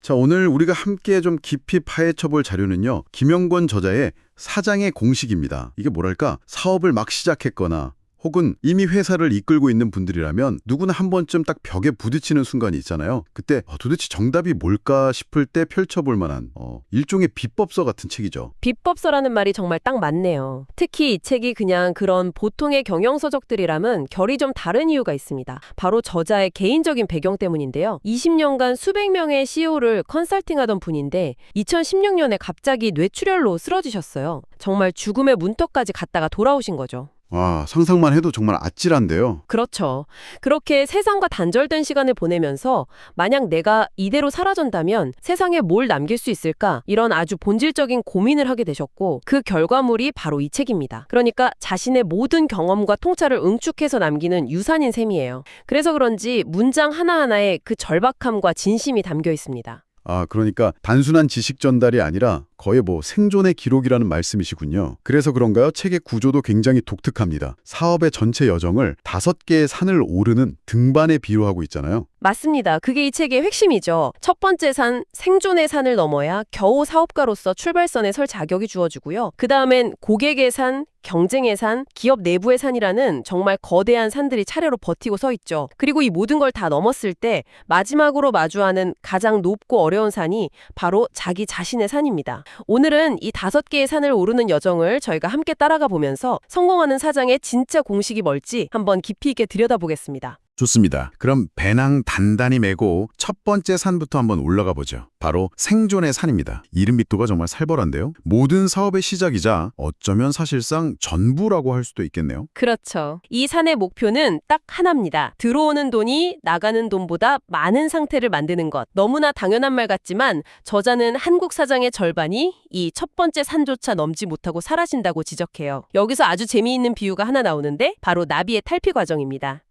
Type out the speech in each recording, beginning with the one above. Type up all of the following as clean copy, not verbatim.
자, 오늘 우리가 함께 좀 깊이 파헤쳐볼 자료는요. 김영권 저자의 사장의 공식입니다. 이게 뭐랄까? 사업을 막 시작했거나 혹은 이미 회사를 이끌고 있는 분들이라면 누구나 한 번쯤 딱 벽에 부딪히는 순간이 있잖아요. 그때 도대체 정답이 뭘까 싶을 때 펼쳐볼 만한 일종의 비법서 같은 책이죠. 비법서라는 말이 정말 딱 맞네요. 특히 이 책이 그냥 그런 보통의 경영서적들이라면 결이 좀 다른 이유가 있습니다. 바로 저자의 개인적인 배경 때문인데요. 20년간 수백 명의 CEO를 컨설팅하던 분인데 2016년에 갑자기 뇌출혈로 쓰러지셨어요. 정말 죽음의 문턱까지 갔다가 돌아오신 거죠. 와, 상상만 해도 정말 아찔한데요. 그렇죠. 그렇게 세상과 단절된 시간을 보내면서 만약 내가 이대로 사라진다면 세상에 뭘 남길 수 있을까? 이런 아주 본질적인 고민을 하게 되셨고 그 결과물이 바로 이 책입니다. 그러니까 자신의 모든 경험과 통찰을 응축해서 남기는 유산인 셈이에요. 그래서 그런지 문장 하나하나에 그 절박함과 진심이 담겨 있습니다. 그러니까 단순한 지식 전달이 아니라 거의 생존의 기록이라는 말씀이시군요. 그래서 그런가요? 책의 구조도 굉장히 독특합니다. 사업의 전체 여정을 5개의 산을 오르는 등반에 비유하고 있잖아요. 맞습니다. 그게 이 책의 핵심이죠. 첫 번째 산, 생존의 산을 넘어야 겨우 사업가로서 출발선에 설 자격이 주어지고요. 그 다음엔 고객의 산, 경쟁의 산, 기업 내부의 산이라는 정말 거대한 산들이 차례로 버티고 서 있죠. 그리고 이 모든 걸 다 넘었을 때 마지막으로 마주하는 가장 높고 어려운 산이 바로 자기 자신의 산입니다. 오늘은 이 5개의 산을 오르는 여정을 저희가 함께 따라가 보면서 성공하는 사장의 진짜 공식이 뭘지 한번 깊이 있게 들여다보겠습니다. 좋습니다. 그럼 배낭 단단히 메고 첫 번째 산부터 한번 올라가 보죠. 바로 생존의 산입니다. 이름 빅도가 정말 살벌한데요. 모든 사업의 시작이자 어쩌면 사실상 전부라고 할 수도 있겠네요. 그렇죠. 이 산의 목표는 딱 하나입니다. 들어오는 돈이 나가는 돈보다 많은 상태를 만드는 것. 너무나 당연한 말 같지만 저자는 한국 사장의 절반이 이 첫 번째 산조차 넘지 못하고 사라진다고 지적해요. 여기서 아주 재미있는 비유가 하나 나오는데 바로 나비의 탈피 과정입니다.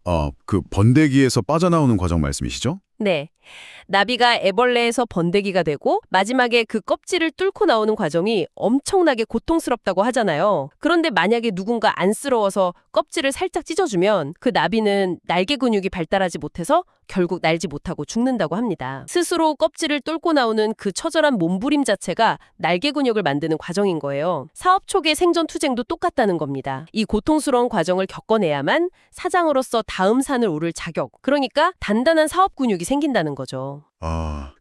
그 번데기에서 빠져나오는 과정 말씀이시죠? 네. 나비가 애벌레에서 번데기가 되고 마지막에 그 껍질을 뚫고 나오는 과정이 엄청나게 고통스럽다고 하잖아요. 그런데 만약에 누군가 안쓰러워서 껍질을 살짝 찢어주면 그 나비는 날개 근육이 발달하지 못해서 결국 날지 못하고 죽는다고 합니다. 스스로 껍질을 뚫고 나오는 그 처절한 몸부림 자체가 날개 근육을 만드는 과정인 거예요. 사업 초기의 생존 투쟁도 똑같다는 겁니다. 이 고통스러운 과정을 겪어내야만 사장으로서 다음 산을 오를 자격, 그러니까 단단한 사업 근육이 생긴다는 거죠.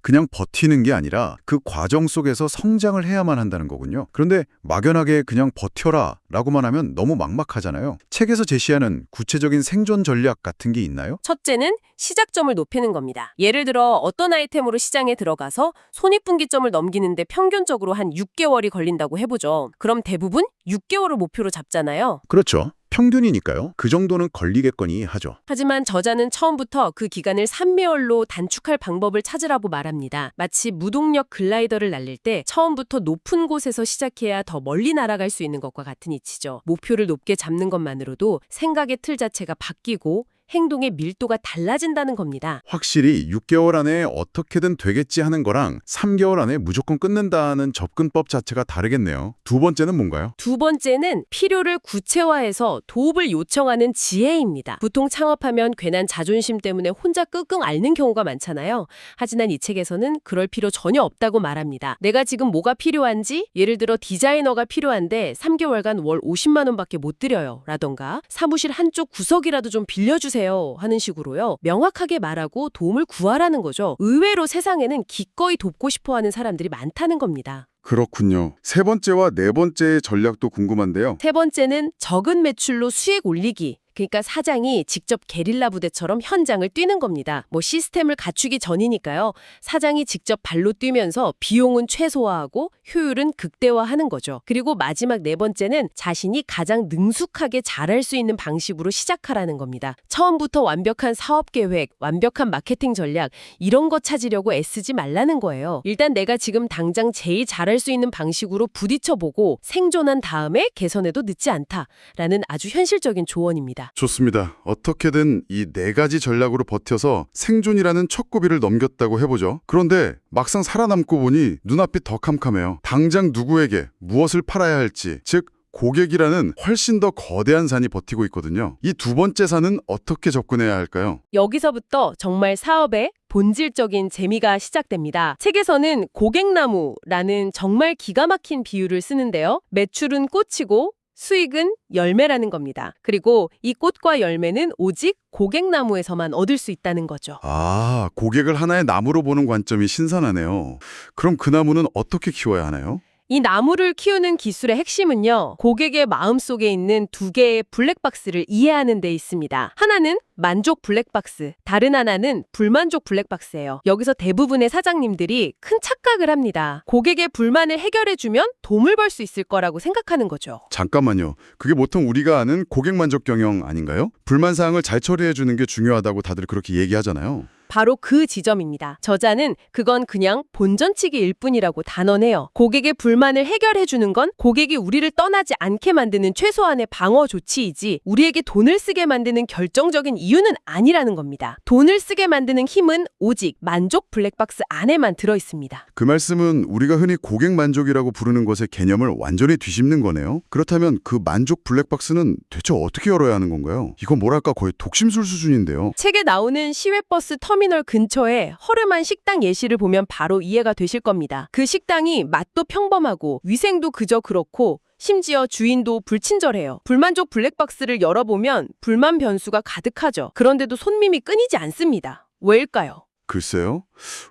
그냥 버티는 게 아니라 그 과정 속에서 성장을 해야만 한다는 거군요. 그런데 막연하게 그냥 버텨라 라고만 하면 너무 막막하잖아요. 책에서 제시하는 구체적인 생존 전략 같은 게 있나요? 첫째는 시작점을 높이는 겁니다. 예를 들어 어떤 아이템으로 시장에 들어가서 손익분기점을 넘기는데 평균적으로 한 6개월이 걸린다고 해보죠. 그럼 대부분 6개월을 목표로 잡잖아요. 그렇죠. 평균이니까요. 그 정도는 걸리겠거니 하죠. 하지만 저자는 처음부터 그 기간을 3개월로 단축할 방법을 찾으라고 말합니다. 마치 무동력 글라이더를 날릴 때 처음부터 높은 곳에서 시작해야 더 멀리 날아갈 수 있는 것과 같은 이치죠. 목표를 높게 잡는 것만으로도 생각의 틀 자체가 바뀌고 행동의 밀도가 달라진다는 겁니다. 확실히 6개월 안에 어떻게든 되겠지 하는 거랑 3개월 안에 무조건 끊는다는 접근법 자체가 다르겠네요. 두 번째는 뭔가요? 두 번째는 필요를 구체화해서 도움을 요청하는 지혜입니다. 보통 창업하면 괜한 자존심 때문에 혼자 끙끙 앓는 경우가 많잖아요. 하지만 이 책에서는 그럴 필요 전혀 없다고 말합니다. 내가 지금 뭐가 필요한지, 예를 들어 디자이너가 필요한데 3개월간 월 50만 원밖에 못 드려요 라던가 사무실 한쪽 구석이라도 좀 빌려주세요 하는 식으로요. 명확하게 말하고 도움을 구하라는 거죠. 의외로 세상에는 기꺼이 돕고 싶어하는 사람들이 많다는 겁니다. 그렇군요. 세 번째와 네 번째의 전략도 궁금한데요. 세 번째는 적은 매출로 수익 올리기. 그러니까 사장이 직접 게릴라 부대처럼 현장을 뛰는 겁니다. 시스템을 갖추기 전이니까요. 사장이 직접 발로 뛰면서 비용은 최소화하고 효율은 극대화하는 거죠. 그리고 마지막 네 번째는 자신이 가장 능숙하게 잘할 수 있는 방식으로 시작하라는 겁니다. 처음부터 완벽한 사업 계획, 완벽한 마케팅 전략 이런 거 찾으려고 애쓰지 말라는 거예요. 일단 내가 지금 당장 제일 잘할 수 있는 방식으로 부딪혀보고 생존한 다음에 개선해도 늦지 않다라는 아주 현실적인 조언입니다. 좋습니다. 어떻게든 이 4가지 전략으로 버텨서 생존이라는 첫 고비를 넘겼다고 해보죠. 그런데 막상 살아남고 보니 눈앞이 더 캄캄해요. 당장 누구에게 무엇을 팔아야 할지, 즉 고객이라는 훨씬 더 거대한 산이 버티고 있거든요. 이 두 번째 산은 어떻게 접근해야 할까요? 여기서부터 정말 사업의 본질적인 재미가 시작됩니다. 책에서는 고객나무라는 정말 기가 막힌 비유를 쓰는데요. 매출은 꽃이고 수익은 열매라는 겁니다. 그리고 이 꽃과 열매는 오직 고객나무에서만 얻을 수 있다는 거죠. 아, 고객을 하나의 나무로 보는 관점이 신선하네요. 그럼 그 나무는 어떻게 키워야 하나요? 이 나무를 키우는 기술의 핵심은요, 고객의 마음속에 있는 두 개의 블랙박스를 이해하는 데 있습니다. 하나는 만족 블랙박스, 다른 하나는 불만족 블랙박스예요. 여기서 대부분의 사장님들이 큰 착각을 합니다. 고객의 불만을 해결해주면 돈을 벌 수 있을 거라고 생각하는 거죠. 잠깐만요. 그게 보통 우리가 아는 고객 만족 경영 아닌가요? 불만 사항을 잘 처리해 주는 게 중요하다고 다들 그렇게 얘기하잖아요. 바로 그 지점입니다. 저자는 그건 그냥 본전치기일 뿐이라고 단언해요. 고객의 불만을 해결해주는 건 고객이 우리를 떠나지 않게 만드는 최소한의 방어 조치이지 우리에게 돈을 쓰게 만드는 결정적인 이유는 아니라는 겁니다. 돈을 쓰게 만드는 힘은 오직 만족 블랙박스 안에만 들어있습니다. 그 말씀은 우리가 흔히 고객 만족이라고 부르는 것의 개념을 완전히 뒤집는 거네요. 그렇다면 그 만족 블랙박스는 대체 어떻게 열어야 하는 건가요? 이건 뭐랄까 거의 독심술 수준인데요. 책에 나오는 시외버스 터미널 근처에 허름한 식당 예시를 보면 바로 이해가 되실 겁니다. 그 식당이 맛도 평범하고 위생도 그저 그렇고 심지어 주인도 불친절해요. 불만족 블랙박스를 열어보면 불만 변수가 가득하죠. 그런데도 손님이 끊이지 않습니다. 왜일까요? 글쎄요.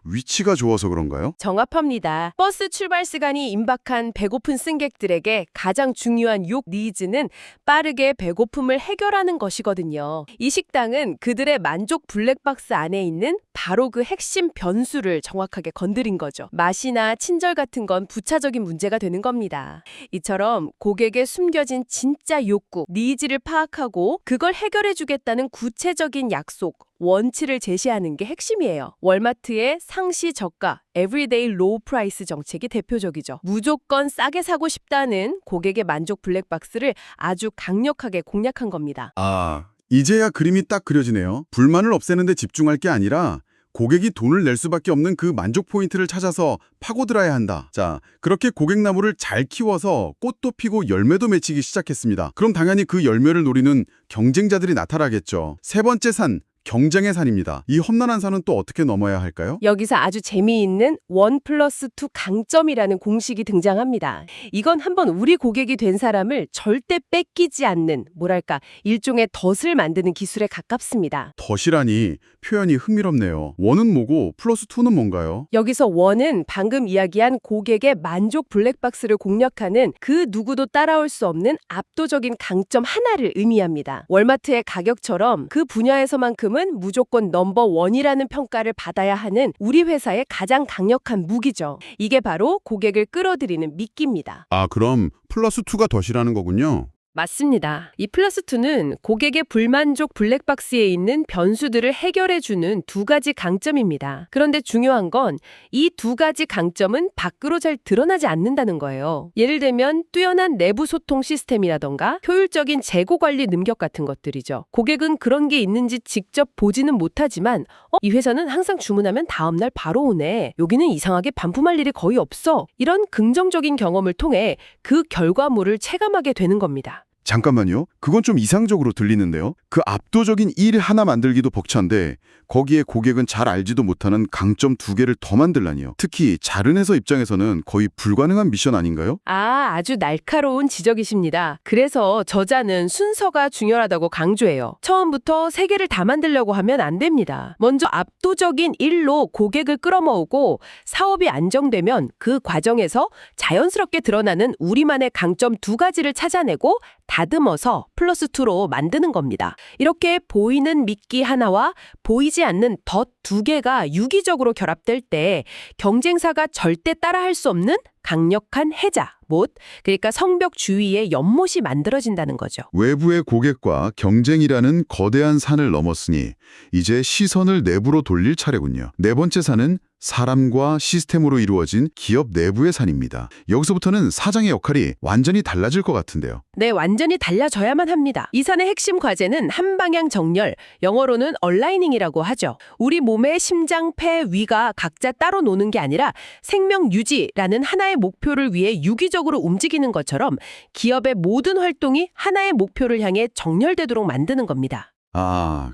위치가 좋아서 그런가요? 정합합니다. 버스 출발 시간이 임박한 배고픈 승객들에게 가장 중요한 니즈는 빠르게 배고픔을 해결하는 것이거든요. 이 식당은 그들의 만족 블랙박스 안에 있는 바로 그 핵심 변수를 정확하게 건드린 거죠. 맛이나 친절 같은 건 부차적인 문제가 되는 겁니다. 이처럼 고객의 숨겨진 진짜 욕구, 니즈를 파악하고 그걸 해결해주겠다는 구체적인 약속, 원치를 제시하는 게 핵심이에요. 월마트의 상시 저가, 에브리데이 로우 프라이스 정책이 대표적이죠. 무조건 싸게 사고 싶다는 고객의 만족 블랙박스를 아주 강력하게 공략한 겁니다. 아, 이제야 그림이 딱 그려지네요. 불만을 없애는 데 집중할 게 아니라 고객이 돈을 낼 수밖에 없는 그 만족 포인트를 찾아서 파고들어야 한다. 자, 그렇게 고객나무를 잘 키워서 꽃도 피고 열매도 맺히기 시작했습니다. 그럼 당연히 그 열매를 노리는 경쟁자들이 나타나겠죠. 세 번째 산, 경쟁의 산입니다. 이 험난한 산은 또 어떻게 넘어야 할까요? 여기서 아주 재미있는 1+2 강점이라는 공식이 등장합니다. 이건 한번 우리 고객이 된 사람을 절대 뺏기지 않는, 뭐랄까, 일종의 덫을 만드는 기술에 가깝습니다. 덫이라니 표현이 흥미롭네요. 원은 뭐고 플러스 2는 뭔가요? 여기서 원은 방금 이야기한 고객의 만족 블랙박스를 공략하는 그 누구도 따라올 수 없는 압도적인 강점 하나를 의미합니다. 월마트의 가격처럼 그 분야에서만큼은 무조건 넘버원이라는 평가를 받아야 하는 우리 회사의 가장 강력한 무기죠. 이게 바로 고객을 끌어들이는 미끼입니다. 아, 그럼 플러스 2가 덫이라는 거군요. 맞습니다. 이 플러스2는 고객의 불만족 블랙박스에 있는 변수들을 해결해주는 두 가지 강점입니다. 그런데 중요한 건 이 두 가지 강점은 밖으로 잘 드러나지 않는다는 거예요. 예를 들면 뛰어난 내부 소통 시스템이라던가 효율적인 재고 관리 능력 같은 것들이죠. 고객은 그런 게 있는지 직접 보지는 못하지만 이 회사는 항상 주문하면 다음날 바로 오네. 여기는 이상하게 반품할 일이 거의 없어. 이런 긍정적인 경험을 통해 그 결과물을 체감하게 되는 겁니다. 잠깐만요. 그건 좀 이상적으로 들리는데요. 그 압도적인 일 하나 만들기도 벅찬데 거기에 고객은 잘 알지도 못하는 강점 두 개를 더 만들라니요. 특히 다른 회사 입장에서는 거의 불가능한 미션 아닌가요? 아주 날카로운 지적이십니다. 그래서 저자는 순서가 중요하다고 강조해요. 처음부터 세 개를 다 만들려고 하면 안 됩니다. 먼저 압도적인 일로 고객을 끌어모으고 사업이 안정되면 그 과정에서 자연스럽게 드러나는 우리만의 강점 두 가지를 찾아내고 다듬어서 플러스2로 만드는 겁니다. 이렇게 보이는 미끼 하나와 보이지 않는 덫 두 개가 유기적으로 결합될 때 경쟁사가 절대 따라할 수 없는 강력한 해자, 못, 그러니까 성벽 주위에 연못이 만들어진다는 거죠. 외부의 고객과 경쟁이라는 거대한 산을 넘었으니 이제 시선을 내부로 돌릴 차례군요. 네 번째 산은 사람과 시스템으로 이루어진 기업 내부의 산입니다. 여기서부터는 사장의 역할이 완전히 달라질 것 같은데요. 네, 완전히 달라져야만 합니다. 이 산의 핵심 과제는 한방향 정렬, 영어로는 얼라이닝이라고 하죠. 우리 몸의 심장, 폐, 위가 각자 따로 노는 게 아니라 생명 유지라는 하나의 목표를 위해 유기적으로 움직이는 것처럼 기업의 모든 활동이 하나의 목표를 향해 정렬되도록 만드는 겁니다.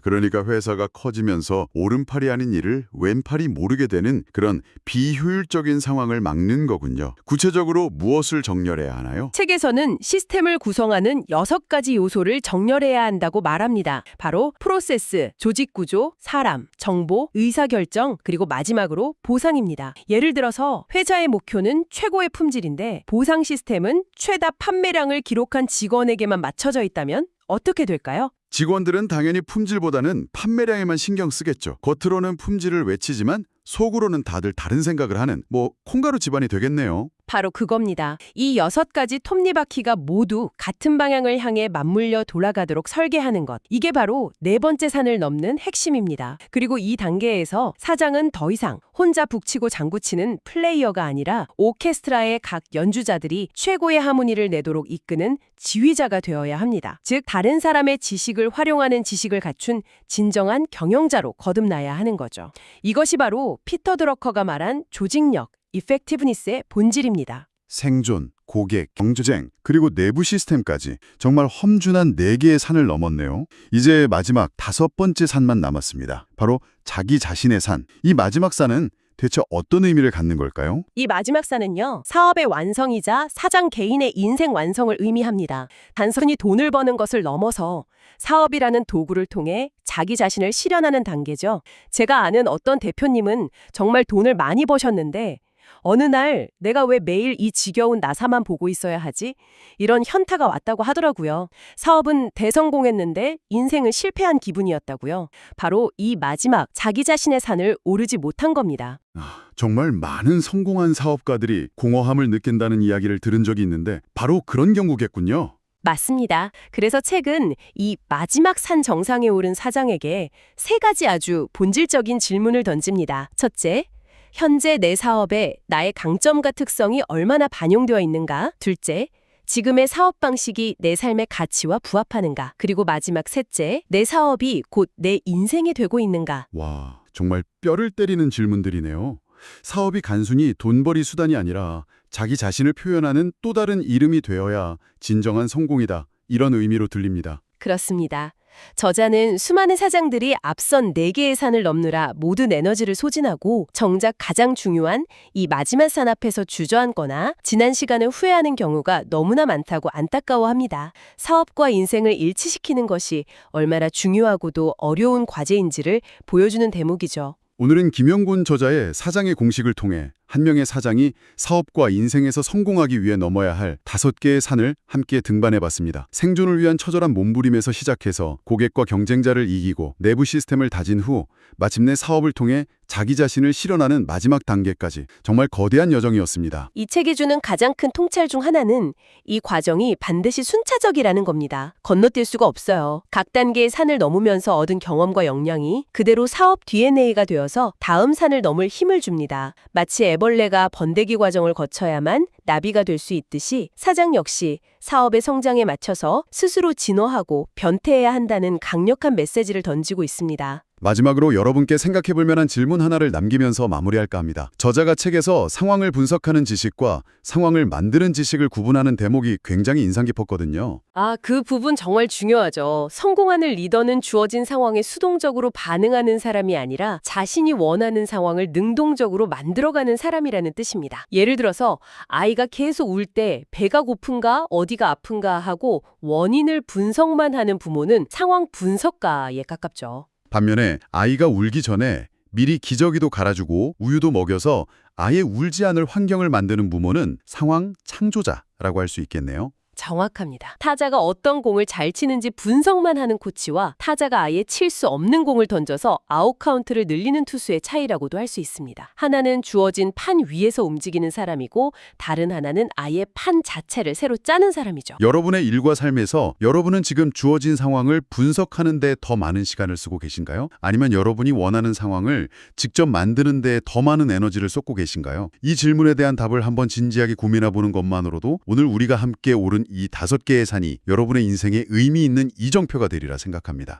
그러니까 회사가 커지면서 오른팔이 아닌 일을 왼팔이 모르게 되는 그런 비효율적인 상황을 막는 거군요. 구체적으로 무엇을 정렬해야 하나요? 책에서는 시스템을 구성하는 6가지 요소를 정렬해야 한다고 말합니다. 바로 프로세스, 조직 구조, 사람, 정보, 의사결정, 그리고 마지막으로 보상입니다. 예를 들어서 회사의 목표는 최고의 품질인데 보상 시스템은 최다 판매량을 기록한 직원에게만 맞춰져 있다면 어떻게 될까요? 직원들은 당연히 품질보다는 판매량에만 신경 쓰겠죠. 겉으로는 품질을 외치지만 속으로는 다들 다른 생각을 하는 콩가루 집안이 되겠네요. 바로 그겁니다. 이 6가지 톱니바퀴가 모두 같은 방향을 향해 맞물려 돌아가도록 설계하는 것. 이게 바로 4번째 산을 넘는 핵심입니다. 그리고 이 단계에서 사장은 더 이상 혼자 북치고 장구치는 플레이어가 아니라 오케스트라의 각 연주자들이 최고의 하모니를 내도록 이끄는 지휘자가 되어야 합니다. 즉 다른 사람의 지식을 활용하는 지식을 갖춘 진정한 경영자로 거듭나야 하는 거죠. 이것이 바로 피터 드러커가 말한 조직력, 이펙티브니스의 본질입니다. 생존, 고객, 경쟁, 그리고 내부 시스템까지 정말 험준한 4개의 산을 넘었네요. 이제 마지막 5번째 산만 남았습니다. 바로 자기 자신의 산. 이 마지막 산은 대체 어떤 의미를 갖는 걸까요? 이 마지막 산은요, 사업의 완성이자 사장 개인의 인생 완성을 의미합니다. 단순히 돈을 버는 것을 넘어서 사업이라는 도구를 통해 자기 자신을 실현하는 단계죠. 제가 아는 어떤 대표님은 정말 돈을 많이 버셨는데 어느 날 내가 왜 매일 이 지겨운 나사만 보고 있어야 하지? 이런 현타가 왔다고 하더라고요. 사업은 대성공했는데 인생은 실패한 기분이었다고요. 바로 이 마지막 자기 자신의 산을 오르지 못한 겁니다. 정말 많은 성공한 사업가들이 공허함을 느낀다는 이야기를 들은 적이 있는데 바로 그런 경우겠군요. 맞습니다. 그래서 책은 이 마지막 산 정상에 오른 사장에게 3가지 아주 본질적인 질문을 던집니다. 첫째, 현재 내 사업에 나의 강점과 특성이 얼마나 반영되어 있는가? 둘째, 지금의 사업 방식이 내 삶의 가치와 부합하는가? 그리고 마지막 셋째, 내 사업이 곧 내 인생이 되고 있는가? 와, 정말 뼈를 때리는 질문들이네요. 사업이 단순히 돈벌이 수단이 아니라 자기 자신을 표현하는 또 다른 이름이 되어야 진정한 성공이다. 이런 의미로 들립니다. 그렇습니다. 저자는 수많은 사장들이 앞선 4개의 산을 넘느라 모든 에너지를 소진하고 정작 가장 중요한 이 마지막 산 앞에서 주저앉거나 지난 시간을 후회하는 경우가 너무나 많다고 안타까워합니다. 사업과 인생을 일치시키는 것이 얼마나 중요하고도 어려운 과제인지를 보여주는 대목이죠. 오늘은 김영곤 저자의 사장의 공식을 통해 한 명의 사장이 사업과 인생에서 성공하기 위해 넘어야 할 5개의 산을 함께 등반해봤습니다. 생존을 위한 처절한 몸부림에서 시작해서 고객과 경쟁자를 이기고 내부 시스템을 다진 후 마침내 사업을 통해 자기 자신을 실현하는 마지막 단계까지 정말 거대한 여정이었습니다. 이 책이 주는 가장 큰 통찰 중 하나는 이 과정이 반드시 순차적이라는 겁니다. 건너뛸 수가 없어요. 각 단계의 산을 넘으면서 얻은 경험과 역량이 그대로 사업 DNA가 되어서 다음 산을 넘을 힘을 줍니다. 마치 애벌레가 번데기 과정을 거쳐야만 나비가 될 수 있듯이 사장 역시 사업의 성장에 맞춰서 스스로 진화하고 변태해야 한다는 강력한 메시지를 던지고 있습니다. 마지막으로 여러분께 생각해볼 만한 질문 하나를 남기면서 마무리할까 합니다. 저자가 책에서 상황을 분석하는 지식과 상황을 만드는 지식을 구분하는 대목이 굉장히 인상 깊었거든요. 그 부분 정말 중요하죠. 성공하는 리더는 주어진 상황에 수동적으로 반응하는 사람이 아니라 자신이 원하는 상황을 능동적으로 만들어가는 사람이라는 뜻입니다. 예를 들어서 아이가 계속 울 때 배가 고픈가 어디가 아픈가 하고 원인을 분석만 하는 부모는 상황 분석가에 가깝죠. 반면에 아이가 울기 전에 미리 기저귀도 갈아주고 우유도 먹여서 아예 울지 않을 환경을 만드는 부모는 상황 창조자라고 할 수 있겠네요. 정확합니다. 타자가 어떤 공을 잘 치는지 분석만 하는 코치와 타자가 아예 칠 수 없는 공을 던져서 아웃 카운트를 늘리는 투수의 차이라고도 할 수 있습니다. 하나는 주어진 판 위에서 움직이는 사람이고 다른 하나는 아예 판 자체를 새로 짜는 사람이죠. 여러분의 일과 삶에서 여러분은 지금 주어진 상황을 분석하는 데 더 많은 시간을 쓰고 계신가요? 아니면 여러분이 원하는 상황을 직접 만드는 데 더 많은 에너지를 쏟고 계신가요? 이 질문에 대한 답을 한번 진지하게 고민해보는 것만으로도 오늘 우리가 함께 오른 이 5개의 산이 여러분의 인생에 의미 있는 이정표가 되리라 생각합니다.